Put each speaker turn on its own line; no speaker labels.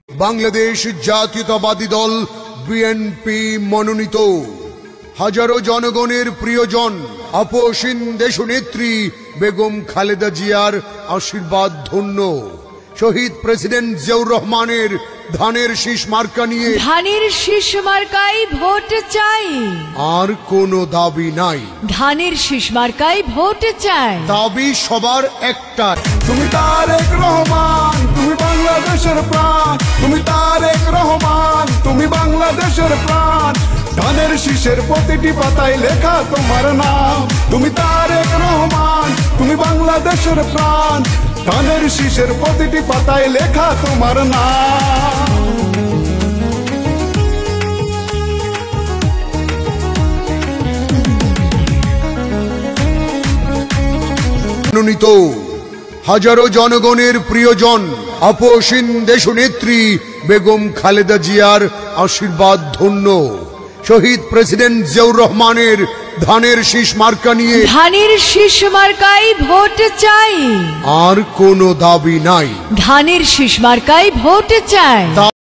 বাংলাদেশ জাতীয়তাবাদী দল বিএনপি মনোনীত হাজারো জনগণের প্রিয়জন আপসীন দেশনেত্রী বেগম খালেদা জিয়ার আশীর্বাদ ধন্য শহীদ প্রেসিডেন্ট জিয়াউর রহমানের ধানের শীষ মার্কা নিয়ে
ধানের শীষ মার্কায় ভোট চাই,
আর কোনো দাবি নাই।
ধানের শীষ মার্কায় ভোট চাই,
দাবি সবার একটা।
তুমি তারেক রহমান, তুমি বাংলাদেশের প্রাণ, তুমি তারেক রহমান, তুমি বাংলাদেশের প্রাণ। ধানের শীষের প্রতিটি পাতায় লেখা তোমার নাম। তুমি তারেক রহমান, তুমি বাংলাদেশের প্রাণ। ধানের শীষের প্রতিটি পাতায় লেখা তোমার নাম।
মনোনীত হাজারো জনগণের প্রিয়জন আপসীন দেশনেত্রী বেগম খালেদা জিয়ার আশীর্বাদ ধন্য শহীদ প্রেসিডেন্ট জিয়াউর রহমানের ধানের শীষ মার্কা নিয়ে
ধানের শীষ মার্কায় ভোট চাই,
আর কোনো দাবি নাই।
ধানের শীষ মার্কায় ভোট চাই।